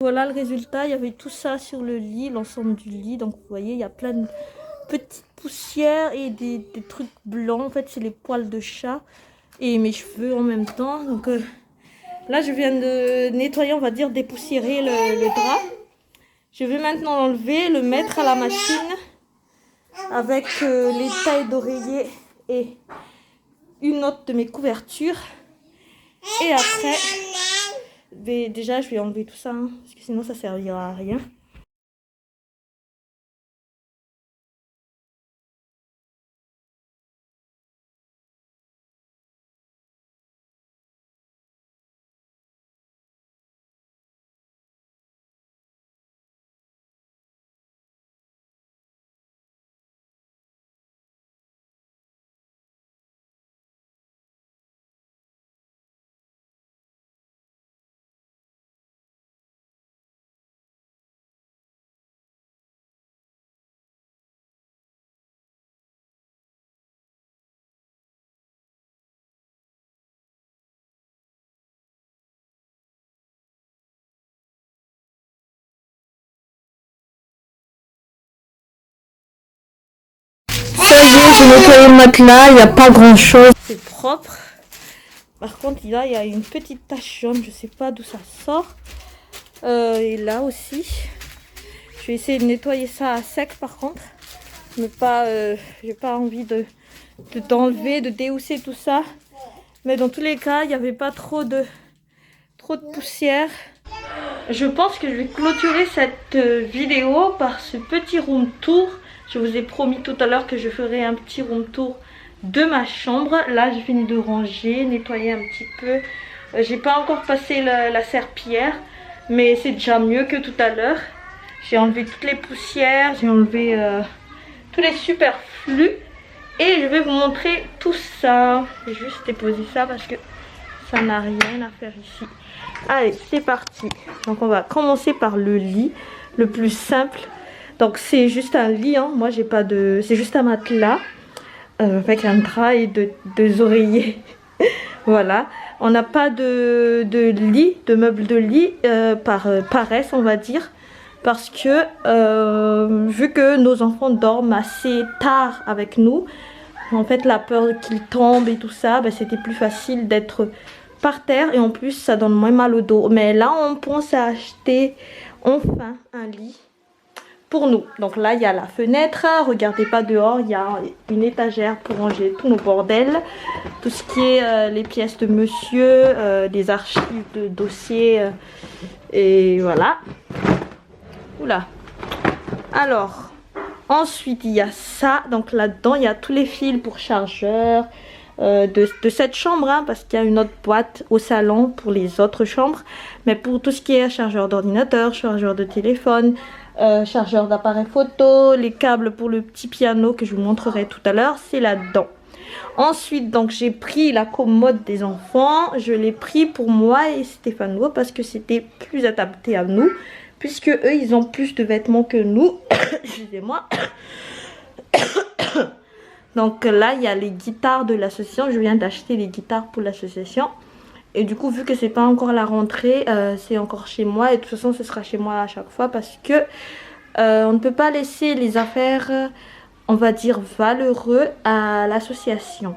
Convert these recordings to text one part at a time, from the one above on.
Voilà le résultat, il y avait tout ça sur le lit, l'ensemble du lit. Donc vous voyez, il y a plein de petites poussières et des trucs blancs. En fait, c'est les poils de chat et mes cheveux en même temps. Donc là, je viens de nettoyer, on va dire, dépoussiérer le drap. Je vais maintenant l'enlever, le mettre à la machine avec les tailles d'oreiller et une autre de mes couvertures. Et après, déjà, je vais enlever tout ça, hein, parce que sinon, ça servira à rien. Ça y est, j'ai nettoyé le matelas, il n'y a pas grand chose. C'est propre. Par contre, là, il y a une petite tache jaune, je sais pas d'où ça sort. Et là aussi. Je vais essayer de nettoyer ça à sec par contre. Mais pas, j'ai pas envie d'enlever, de déhousser tout ça. Mais dans tous les cas, il n'y avait pas trop de poussière. Je pense que je vais clôturer cette vidéo par ce petit room tour. Je vous ai promis tout à l'heure que je ferai un petit room tour de ma chambre. Là, j'ai fini de ranger, nettoyer un petit peu. J'ai pas encore passé la serpillière, mais c'est déjà mieux que tout à l'heure. J'ai enlevé toutes les poussières, j'ai enlevé tous les superflus. Et je vais vous montrer tout ça. Je vais juste déposer ça parce que ça n'a rien à faire ici. Allez, c'est parti. Donc on va commencer par le lit, le plus simple. Donc c'est juste un lit, hein. Moi j'ai pas de... C'est juste un matelas avec un drap et deux oreillers. Voilà. On n'a pas de lit, de meubles de lit par paresse on va dire. Parce que vu que nos enfants dorment assez tard avec nous, en fait la peur qu'ils tombent et tout ça, ben, c'était plus facile d'être par terre et en plus ça donne moins mal au dos. Mais là on pense à acheter enfin un lit pour nous. Donc là il y a la fenêtre, regardez pas dehors, il y a une étagère pour ranger tous nos bordels. Tout ce qui est les pièces de monsieur, des archives de dossiers et voilà. Oula. Alors, ensuite il y a ça. Donc là-dedans il y a tous les fils pour chargeur de cette chambre, hein, parce qu'il y a une autre boîte au salon pour les autres chambres. Mais pour tout ce qui est chargeur d'ordinateur, chargeur de téléphone, chargeur d'appareil photo, les câbles pour le petit piano que je vous montrerai tout à l'heure, c'est là-dedans. Ensuite, donc j'ai pris la commode des enfants. Je l'ai pris pour moi et Stéphano parce que c'était plus adapté à nous. Puisque eux, ils ont plus de vêtements que nous. Excusez-moi. Donc là, il y a les guitares de l'association. Je viens d'acheter les guitares pour l'association. Et du coup, vu que c'est pas encore la rentrée, c'est encore chez moi. Et de toute façon, ce sera chez moi à chaque fois. Parce que on ne peut pas laisser les affaires, on va dire, valeureux à l'association.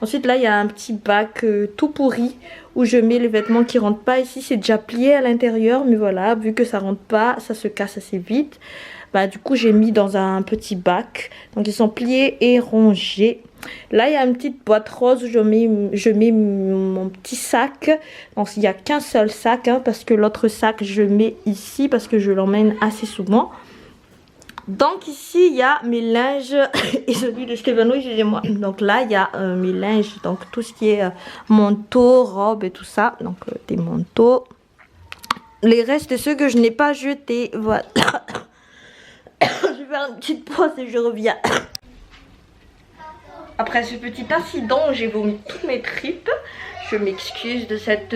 Ensuite, là, il y a un petit bac tout pourri où je mets les vêtements qui rentrent pas. Ici, c'est déjà plié à l'intérieur, mais voilà, vu que ça rentre pas, ça se casse assez vite. Bah, du coup, j'ai mis dans un petit bac. Donc, ils sont pliés et rangés. Là, il y a une petite boîte rose où je mets mon petit sac. Donc, il n'y a qu'un seul sac, hein, parce que l'autre sac, je mets ici parce que je l'emmène assez souvent. Donc ici il y a mes linges et celui de Stéphano, excusez-moi. Donc là il y a mes linges, donc tout ce qui est manteau, robe et tout ça. Donc des manteaux. Les restes de ceux que je n'ai pas jetés, voilà. Je vais faire une petite pause et je reviens. Après ce petit incident, j'ai vomi toutes mes tripes. Je m'excuse de cette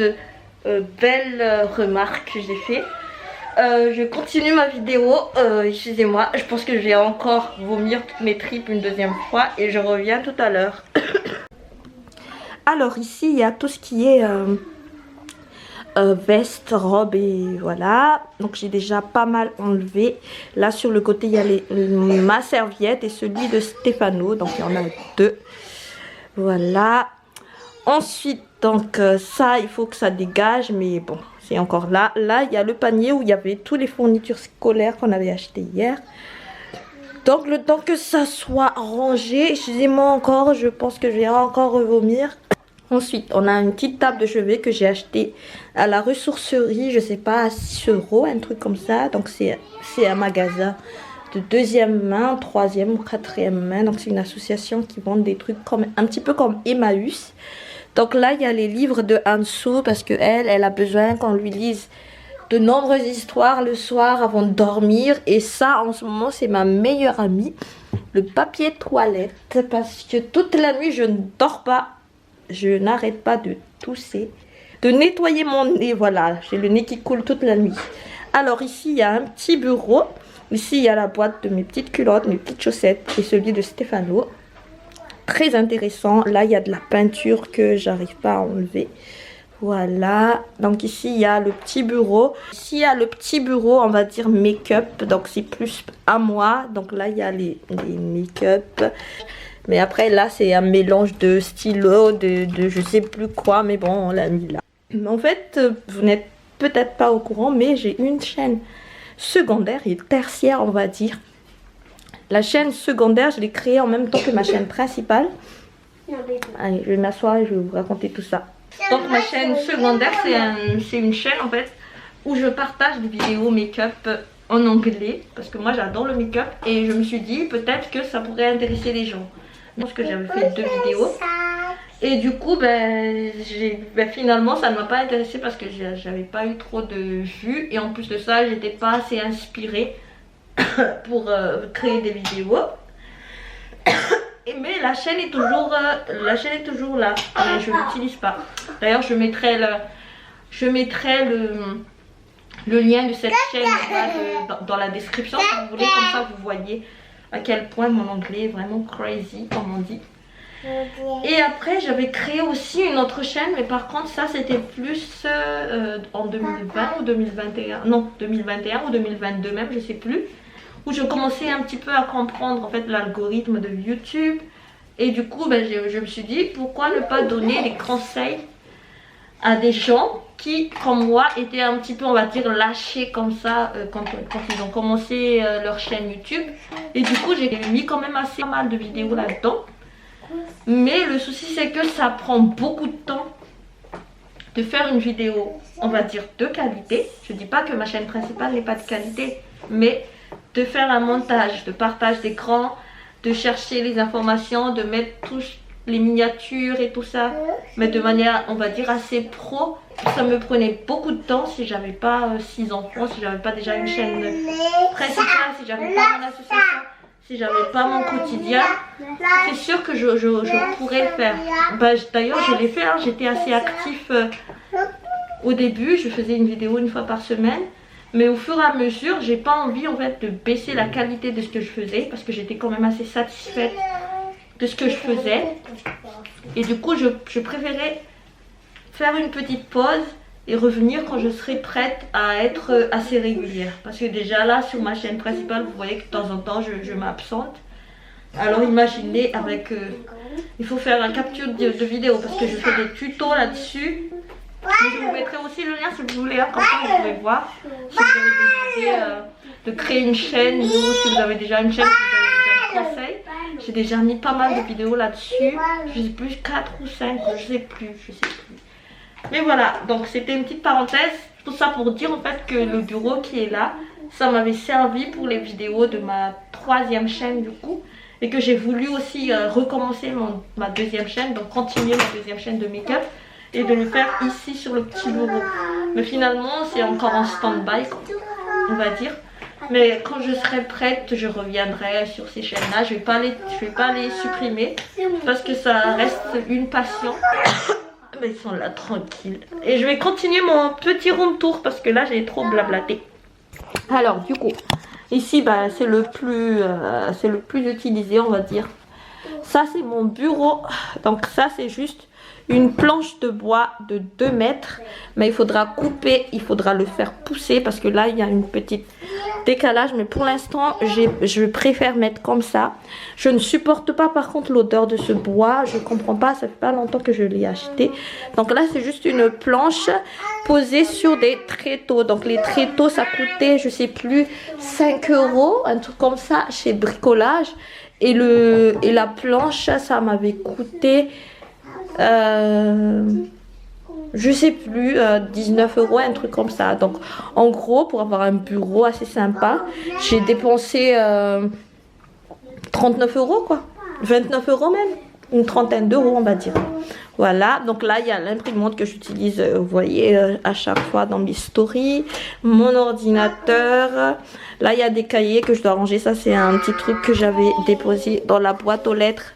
belle remarque que j'ai fait. Je continue ma vidéo, excusez-moi, je pense que je vais encore vomir toutes mes tripes une deuxième fois et je reviens tout à l'heure. Alors ici il y a tout ce qui est veste, robe et voilà. Donc j'ai déjà pas mal enlevé. Là sur le côté il y a ma serviette et celui de Stéphano. Donc il y en a deux. Voilà. Ensuite donc ça il faut que ça dégage, mais bon c'est encore là. Là il y a le panier où il y avait toutes les fournitures scolaires qu'on avait achetées hier. Donc le temps que ça soit rangé, excusez-moi encore, je pense que je vais encore revomir. Ensuite, on a une petite table de chevet que j'ai achetée à la ressourcerie, je sais pas, à 6 €, un truc comme ça. Donc c'est un magasin de deuxième main, troisième ou quatrième main. Donc c'est une association qui vend des trucs comme, un petit peu comme Emmaüs. Donc là, il y a les livres de Anso parce que elle a besoin qu'on lui lise de nombreuses histoires le soir avant de dormir. Et ça, en ce moment, c'est ma meilleure amie. Le papier toilette, parce que toute la nuit, je ne dors pas. Je n'arrête pas de tousser, de nettoyer mon nez. Voilà, j'ai le nez qui coule toute la nuit. Alors ici, il y a un petit bureau. Ici, il y a la boîte de mes petites culottes, mes petites chaussettes et celui de Stéphano. Très intéressant. Là, il y a de la peinture que j'arrive pas à enlever. Voilà, donc ici il y a le petit bureau. Ici il y a le petit bureau, on va dire make-up, donc c'est plus à moi. Donc là il y a les make-up. Mais après là c'est un mélange de stylo, de je sais plus quoi, mais bon on l'a mis là. En fait vous n'êtes peut-être pas au courant, mais j'ai une chaîne secondaire et tertiaire on va dire. La chaîne secondaire je l'ai créée en même temps que ma chaîne principale. Allez je vais m'asseoir et je vais vous raconter tout ça. Donc ma chaîne secondaire c'est une chaîne en fait où je partage des vidéos make-up en anglais. Parce que moi j'adore le make-up et je me suis dit peut-être que ça pourrait intéresser les gens. Parce que j'avais fait 2 vidéos. Et du coup finalement ça ne m'a pas intéressé parce que j'avais pas eu trop de vues. Et en plus de ça j'étais pas assez inspirée pour créer des vidéos. Mais la chaîne est toujours là, mais je l'utilise pas. D'ailleurs je mettrai le lien de cette chaîne là, dans la description si vous voulez, comme ça vous voyez à quel point mon anglais est vraiment crazy comme on dit. Et après j'avais créé aussi une autre chaîne, mais par contre ça c'était plus en 2020 ou 2021, non 2021 ou 2022 même, je sais plus, où je commençais un petit peu à comprendre en fait l'algorithme de YouTube. Et du coup je me suis dit pourquoi ne pas donner des conseils à des gens qui comme moi étaient un petit peu on va dire lâchés comme ça quand ils ont commencé leur chaîne YouTube. Et du coup j'ai mis quand même assez pas mal de vidéos là-dedans. Mais le souci c'est que ça prend beaucoup de temps de faire une vidéo on va dire de qualité. Je dis pas que ma chaîne principale n'est pas de qualité, mais de faire un montage, de partage d'écran, de chercher les informations, de mettre tous les miniatures et tout ça, mais de manière on va dire assez pro. Ça me prenait beaucoup de temps si j'avais pas 6 enfants, si j'avais pas déjà une chaîne principale, si j'avais pas mon association, si j'avais pas mon quotidien. C'est sûr que je pourrais le faire. D'ailleurs je l'ai fait, hein, j'étais assez actif au début, je faisais une vidéo une fois par semaine. Mais au fur et à mesure, j'ai pas envie en fait de baisser la qualité de ce que je faisais, parce que j'étais quand même assez satisfaite de ce que je faisais. Et du coup, je préférais faire une petite pause et revenir quand je serai prête à être assez régulière. Parce que déjà là, sur ma chaîne principale, vous voyez que de temps en temps, je m'absente. Alors imaginez avec... il faut faire un capture de vidéo parce que je fais des tutos là-dessus. Je vous mettrai aussi le lien si vous voulez, hein, comme ça vous pouvez voir. Si vous avez des idées de créer une chaîne, ou si vous avez déjà une chaîne, si vous avez déjà un conseil. J'ai déjà mis pas mal de vidéos là-dessus. Je sais plus, 4 ou 5, je sais plus. Mais voilà, donc c'était une petite parenthèse. Tout ça pour dire en fait que le bureau qui est là, ça m'avait servi pour les vidéos de ma 3e chaîne du coup. Et que j'ai voulu aussi recommencer ma 2e chaîne, donc continuer ma 2e chaîne de make-up. Et de le faire ici sur le petit bureau. Mais finalement c'est encore en stand-by on va dire. Mais quand je serai prête je reviendrai sur ces chaînes là. Je vais pas les supprimer parce que ça reste une passion. Mais ils sont là tranquilles. Et je vais continuer mon petit room tour parce que là j'ai trop blablaté. Alors du coup ici c'est le plus utilisé on va dire. Ça c'est mon bureau. Donc ça c'est juste une planche de bois de 2 mètres. Mais il faudra couper, il faudra le faire pousser parce que là il y a une petite décalage. Mais pour l'instant je préfère mettre comme ça. Je ne supporte pas par contre l'odeur de ce bois. Je comprends pas, ça fait pas longtemps que je l'ai acheté. Donc là c'est juste une planche posée sur des tréteaux. Donc les tréteaux ça coûtait je sais plus 5 €, un truc comme ça chez Bricolage. Et la planche ça m'avait coûté je sais plus 19 €, un truc comme ça. Donc en gros pour avoir un bureau assez sympa j'ai dépensé 39 € quoi, 29 € même, une trentaine d'euros on va dire. Voilà, donc là il y a l'imprimante que j'utilise, vous voyez, à chaque fois dans mes stories, mon ordinateur. Là il y a des cahiers que je dois ranger, ça c'est un petit truc que j'avais déposé dans la boîte aux lettres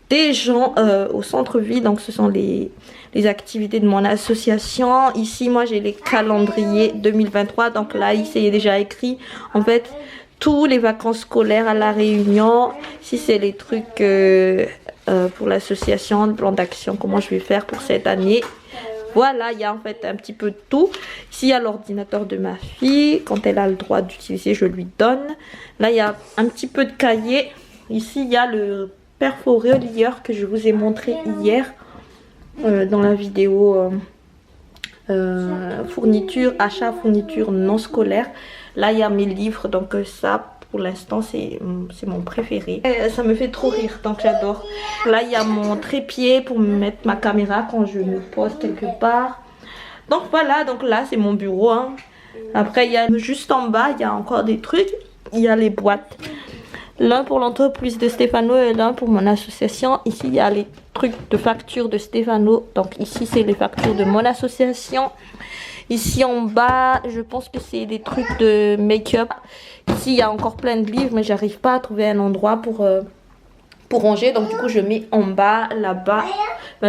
des gens au centre-ville. Donc ce sont les activités de mon association. Ici moi j'ai les calendriers 2023, donc là il s'est déjà écrit en fait tous les vacances scolaires à La Réunion. Ici c'est les trucs pour l'association, le plan d'action, comment je vais faire pour cette année. Voilà, il y a en fait un petit peu de tout. Ici il y a l'ordinateur de ma fille, quand elle a le droit d'utiliser je lui donne. Là il y a un petit peu de cahier. Ici il y a le perforé-relieur que je vous ai montré hier dans la vidéo fourniture, achat fourniture non scolaire. Là il y a mes livres, donc ça pour l'instant c'est mon préféré. Ça me fait trop rire, donc j'adore. Là il y a mon trépied pour me mettre ma caméra quand je me pose quelque part. Donc voilà, donc là c'est mon bureau hein. Après il y a juste en bas il y a encore des trucs, il y a les boîtes. L'un pour l'entreprise de Stéphano et l'un pour mon association. Ici il y a les trucs de factures de Stéphano, donc ici c'est les factures de mon association. Ici en bas je pense que c'est des trucs de make-up. Ici il y a encore plein de livres mais j'arrive pas à trouver un endroit pour ranger, donc du coup je mets en bas. Là-bas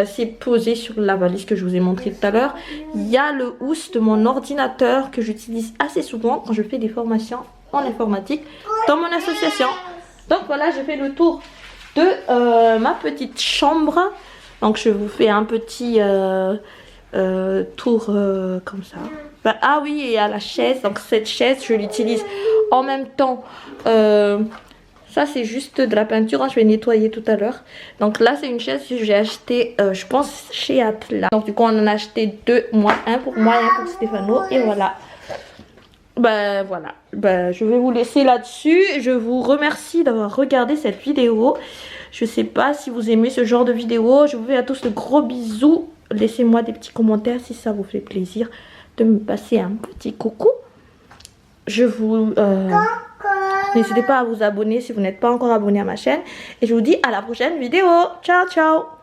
c'est posé sur la valise que je vous ai montré tout à l'heure. Il y a le housse de mon ordinateur que j'utilise assez souvent quand je fais des formations en informatique dans mon association. Donc voilà, j'ai fait le tour de ma petite chambre. Donc je vous fais un petit tour comme ça. Ah oui, et à la chaise, donc cette chaise je l'utilise en même temps. Ça c'est juste de la peinture, hein, je vais nettoyer tout à l'heure. Donc là c'est une chaise que j'ai acheté je pense chez Atlas. Donc du coup on en a acheté deux, un pour moi et un pour Stéphano. Et voilà. Voilà, je vais vous laisser là-dessus. Je vous remercie d'avoir regardé cette vidéo. Je sais pas si vous aimez ce genre de vidéo. Je vous fais à tous de gros bisous. Laissez-moi des petits commentaires si ça vous fait plaisir de me passer un petit coucou. Je vous n'hésitez pas à vous abonner si vous n'êtes pas encore abonné à ma chaîne. Et je vous dis à la prochaine vidéo. Ciao ciao.